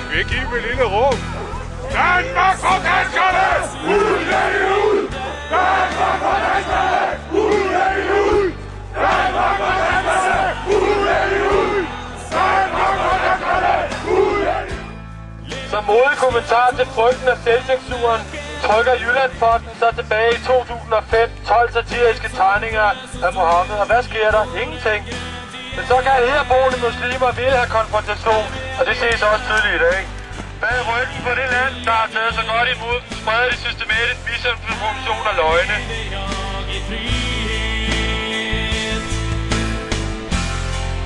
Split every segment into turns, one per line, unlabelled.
vil give dem et lille rum. Danmark for danskerne! Ud! Danmark for danskerne! Ud! Danmark for danskerne! Ud! Danmark for danskerne! Ud!
Som modig kommentar til frygten af selvcensuren, trykker Jyllandsposten sig tilbage i 2005 12 satiriske tegninger af Mohammed. Og hvad sker der? Ingenting. Men så kan herboende muslimer vil have konfrontation, og det ses også tydeligt i dag. Bag ryggen på det land, der har taget så godt imod, spreder de systematisk misinformation og løgne.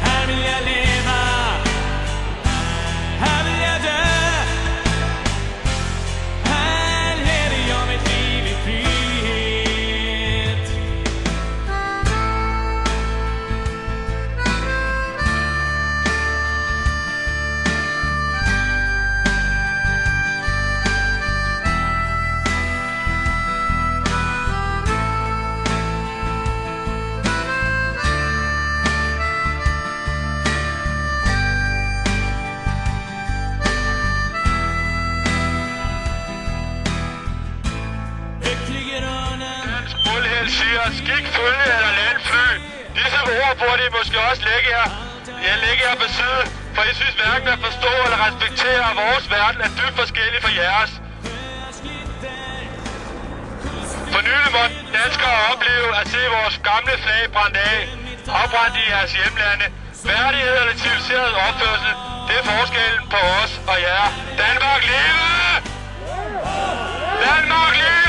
Her vil jeg leve, her vil jeg dø. Handler om et liv i frihed.
Siger, skik, følge eller landfly. Disse ord burde I måske også lægge her på side, for I synes hverken at forstå eller respektere, at vores verden er dybt forskellig fra jeres. For nylig måtte danskere opleve at se vores gamle flag brændt af, afbrændt i jeres hjemlande. Værdighed eller civiliseret opførsel, det er forskellen på os og jer. Danmark leve! Danmark leve!